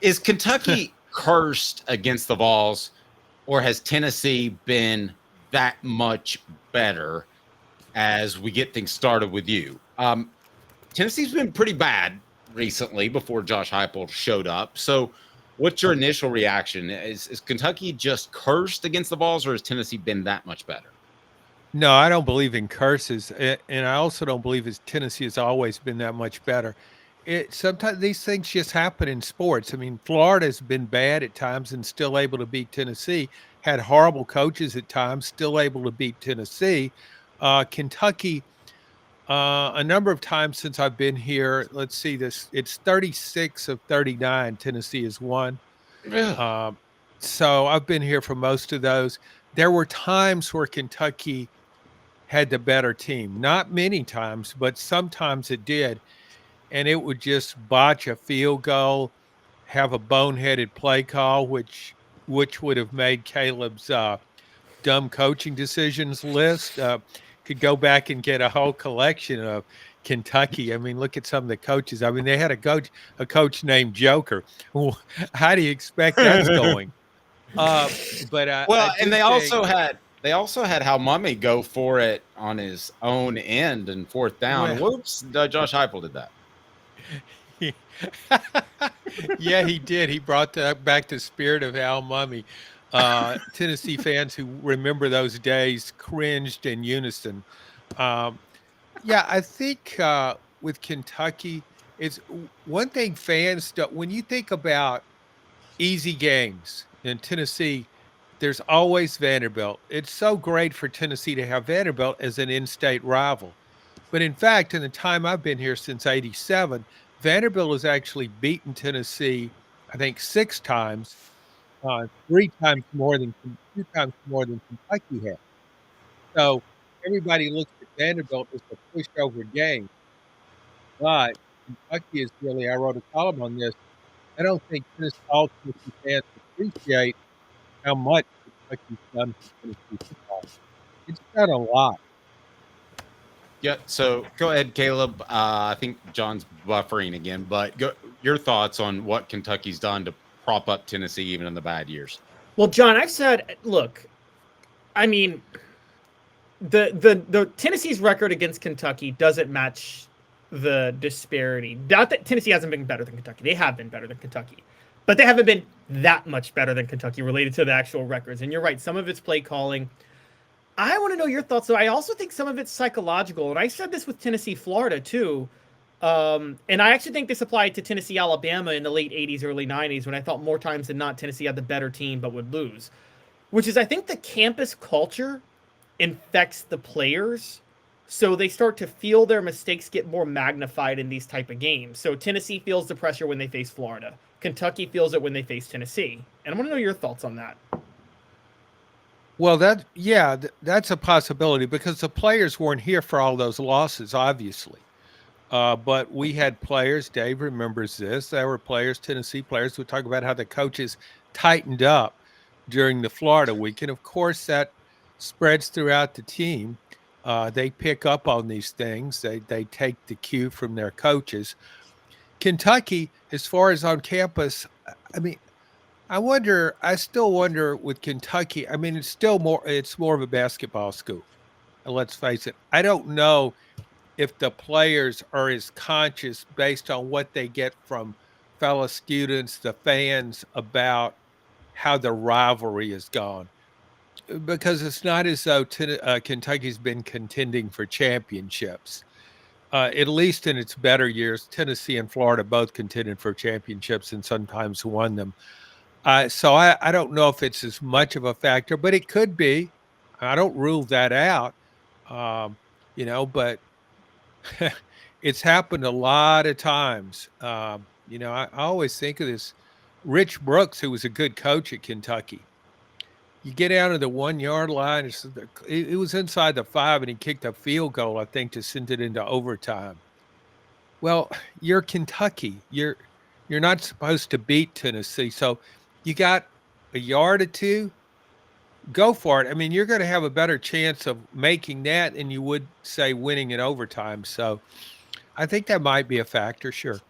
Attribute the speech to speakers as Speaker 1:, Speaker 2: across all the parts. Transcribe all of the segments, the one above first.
Speaker 1: Is Kentucky cursed against the Vols, or has Tennessee been that much better as we get things started with you? Tennessee's been pretty bad recently before Josh Heupel showed up. So what's your initial reaction? Is Kentucky just cursed against the Vols, or has Tennessee been that much better?
Speaker 2: No, I don't believe in curses, and I also don't believe as Tennessee has always been that much better. It sometimes these things just happen in sports. I mean, Florida's been bad at times and still able to beat Tennessee. Had horrible coaches at times, still able to beat Tennessee. Kentucky, a number of times since I've been here. Let's see this. It's 36 of 39. Tennessee has won.
Speaker 1: Really?
Speaker 2: Um, so I've been here for most of those. There were times where Kentucky had the better team. Not many times, but sometimes it did. And it would just botch a field goal, have a boneheaded play call, which would have made Caleb's dumb coaching decisions list. Could go back and get a whole collection of Kentucky. I mean, look at some of the coaches. I mean, they had a coach named Joker. How do you expect that's going? But
Speaker 1: Well,
Speaker 2: I
Speaker 1: and
Speaker 2: do think
Speaker 1: they also had how Mummy go for it on his own end and fourth down.
Speaker 2: well,
Speaker 1: Whoops, Josh Heupel did that.
Speaker 2: yeah, he did. He brought back the spirit of Al Mummy. Tennessee fans who remember those days cringed in unison. Um, yeah, I think with Kentucky, it's one thing fans do, when you think about easy games in Tennessee, there's always Vanderbilt. It's so great for Tennessee to have Vanderbilt as an in-state rival. But in fact, in the time I've been here since '87, Vanderbilt has actually beaten Tennessee, I think, 6 times, 3 times more than 2 times more than Kentucky has. So everybody looks at Vanderbilt as a pushover game, but Kentucky is really. I wrote a column on this. I don't think all Tennessee fans appreciate how much Kentucky's done for Tennessee football. It's done a lot.
Speaker 1: Yeah, so go ahead, Caleb. I think John's buffering again, but your thoughts on what Kentucky's done to prop up Tennessee even in the bad years.
Speaker 3: Well, John, I've said, look, I mean, the Tennessee's record against Kentucky doesn't match the disparity. Not that Tennessee hasn't been better than Kentucky. They have been better than Kentucky. But they haven't been that much better than Kentucky related to the actual records. And you're right, some of it's play calling. I want to know your thoughts, though. I also think some of it's psychological. And I said this with Tennessee, Florida, too. And I actually think this applied to Tennessee, Alabama in the late 80s, early 90s, when I thought more times than not Tennessee had the better team but would lose. Which is, I think the campus culture infects the players. So they start to feel their mistakes get more magnified in these type of games. So Tennessee feels the pressure when they face Florida. Kentucky feels it when they face Tennessee. And I want to know your thoughts on that.
Speaker 2: Well, that's a possibility because the players weren't here for all those losses, obviously. But we had players, Dave remembers this, there were players, Tennessee players, who talk about how the coaches tightened up during the Florida week. And of course, that spreads throughout the team. They pick up on these things. They take the cue from their coaches. Kentucky, as far as on campus, I mean, I still wonder with Kentucky, I mean, it's more of a basketball school. Let's face it. I don't know if the players are as conscious based on what they get from fellow students, the fans, about how the rivalry has gone. Because it's not as though Kentucky's been contending for championships. At least in its better years, Tennessee and Florida both contended for championships and sometimes won them. So I don't know if it's as much of a factor, but it could be. I don't rule that out, but it's happened a lot of times. I always think of this Rich Brooks, who was a good coach at Kentucky. You get down to the 1 yard line. It was inside the 5, and he kicked a field goal, I think, to send it into overtime. Well, you're Kentucky. You're not supposed to beat Tennessee, so you got a yard or two. Go for it. I mean, you're going to have a better chance of making that than you would, say, winning in overtime. So I think that might be a factor. Sure.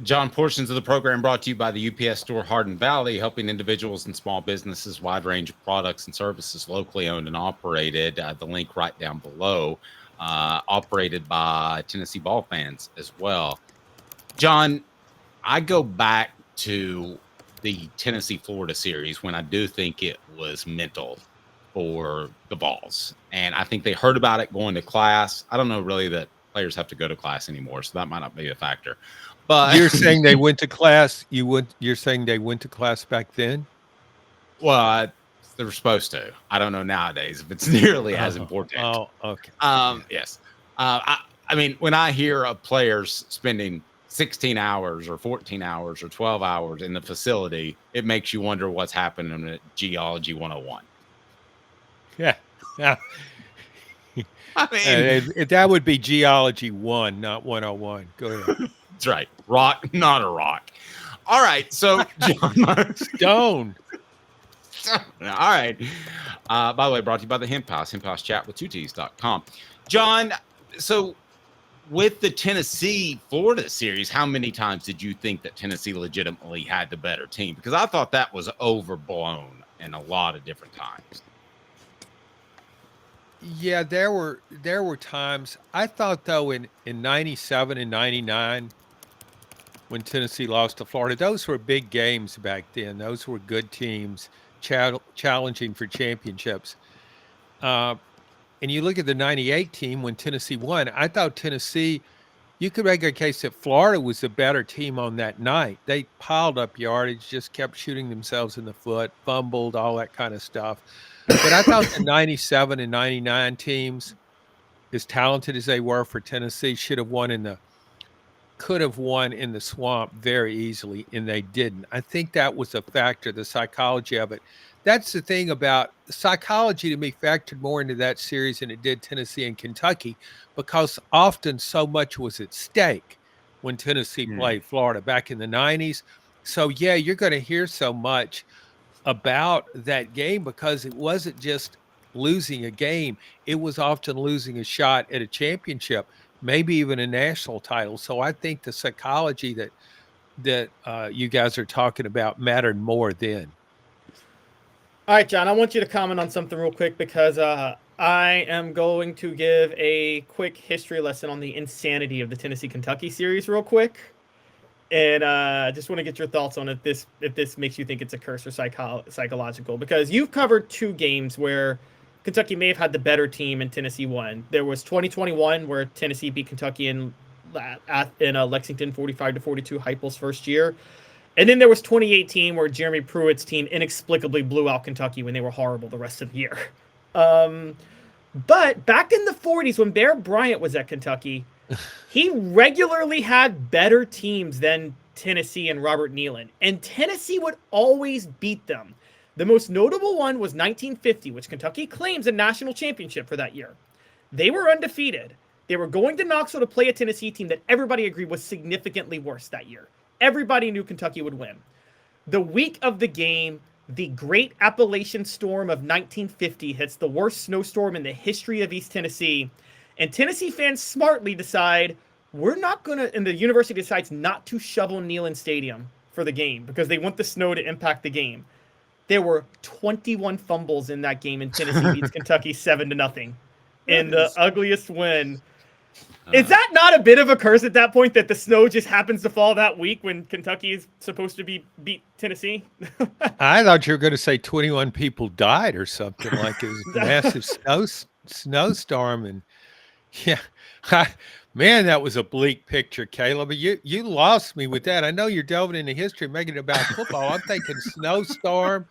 Speaker 1: John, portions of the program brought to you by the UPS Store Hardin Valley, helping individuals and small businesses, wide range of products and services locally owned and operated. The link right down below, operated by Tennessee ball fans as well. John, I go back to the Tennessee-Florida series when I do think it was mental for the Vols. And I think they heard about it going to class. I don't know really that players have to go to class anymore, so that might not be a factor. But
Speaker 2: You're saying they went to class. You're saying they went to class back then?
Speaker 1: Well, they were supposed to. I don't know nowadays if it's nearly as important.
Speaker 2: Oh, okay.
Speaker 1: Yes. I mean, when I hear of players spending 16 hours or 14 hours or 12 hours in the facility, it makes you wonder what's happening at Geology 101.
Speaker 2: Yeah. Yeah.
Speaker 1: I mean,
Speaker 2: That would be Geology 1, not 101. Go ahead.
Speaker 1: that's right. Rock, not a rock. All right. So, John,
Speaker 2: Stone.
Speaker 1: all right. By the way, brought to you by the Hemp House, hemphousechat with2ts.com. John, so with the Tennessee-Florida series, how many times did you think that Tennessee legitimately had the better team? Because I thought that was overblown in a lot of different times.
Speaker 2: Yeah, there were times. I thought though in 97 and 99 when Tennessee lost to Florida, those were big games back then. Those were good teams challenging for championships. And you look at the 98 team when Tennessee won, I thought Tennessee, you could make a case that Florida was the better team on that night. They piled up yardage, just kept shooting themselves in the foot, fumbled, all that kind of stuff. But I thought the 97 and 99 teams, as talented as they were for Tennessee, could have won in the swamp very easily, and they didn't. I think that was a factor, the psychology of it. That's the thing about psychology, to me, factored more into that series than it did Tennessee and Kentucky, because often so much was at stake when Tennessee played Florida back in the 90s. So, yeah, you're going to hear so much about that game because it wasn't just losing a game. It was often losing a shot at a championship, maybe even a national title. So I think the psychology that you guys are talking about mattered more then.
Speaker 3: All right, John, I want you to comment on something real quick because I am going to give a quick history lesson on the insanity of the Tennessee-Kentucky series real quick. And I just want to get your thoughts on if this makes you think it's a curse or psychological. Because you've covered two games where Kentucky may have had the better team and Tennessee won. There was 2021 where Tennessee beat Kentucky in Lexington 45-42, Heupel's first year. And then there was 2018 where Jeremy Pruitt's team inexplicably blew out Kentucky when they were horrible the rest of the year. But back in the 40s when Bear Bryant was at Kentucky, he regularly had better teams than Tennessee and Robert Nealon. And Tennessee would always beat them. The most notable one was 1950, which Kentucky claims a national championship for that year. They were undefeated. They were going to Knoxville to play a Tennessee team that everybody agreed was significantly worse that year. Everybody knew Kentucky would win. The week of the game, the Great Appalachian Storm of 1950 hits, the worst snowstorm in the history of East Tennessee. And Tennessee fans smartly decide, we're not going to, and the university decides not to shovel Neyland Stadium for the game because they want the snow to impact the game. There were 21 fumbles in that game, and Tennessee beats Kentucky 7-0 in the ugliest win. Is that not a bit of a curse at that point that the snow just happens to fall that week when Kentucky is supposed to beat Tennessee?
Speaker 2: I thought you were going to say 21 people died or something like it was a massive snowstorm. And yeah, man, that was a bleak picture, Caleb. You lost me with that. I know you're delving into history, making it about football. I'm thinking snowstorm.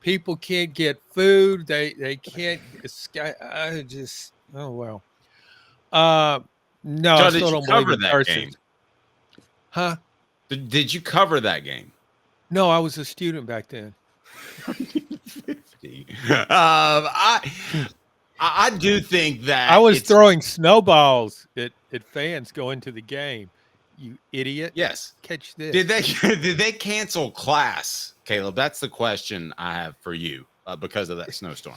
Speaker 2: People can't get food. They can't escape. Oh well. No,
Speaker 1: John,
Speaker 2: I still don't believe in
Speaker 1: that
Speaker 2: curses.
Speaker 1: game?
Speaker 2: Huh?
Speaker 1: Did you cover that game?
Speaker 2: No, I was a student back then.
Speaker 1: I do think that
Speaker 2: I was throwing snowballs at fans going to the game. You idiot!
Speaker 1: Yes.
Speaker 2: Catch this.
Speaker 1: Did they cancel class, Caleb? That's the question I have for you because of that snowstorm.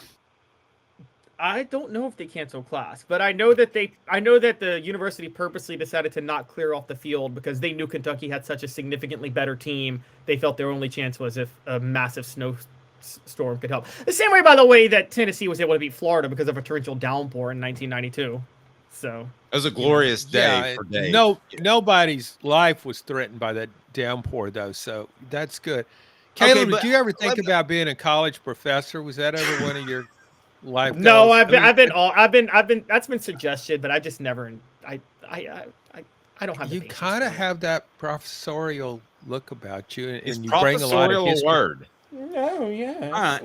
Speaker 3: I don't know if they canceled class, but I know that the university purposely decided to not clear off the field because they knew Kentucky had such a significantly better team. They felt their only chance was if a massive snowstorm could help. The same way, by the way, that Tennessee was able to beat Florida because of a torrential downpour in 1992. So
Speaker 1: it was a glorious day for Dave.
Speaker 2: Nobody's life was threatened by that downpour, though. So that's good. Caleb, did you ever think about being a college professor? Was that ever one of your life goals?
Speaker 3: No, I've been. That's been suggested, but I just never. I don't have.
Speaker 2: You kind of have that professorial look about you, and you
Speaker 1: bring a lot of
Speaker 2: history.
Speaker 3: Oh yeah.
Speaker 1: All right.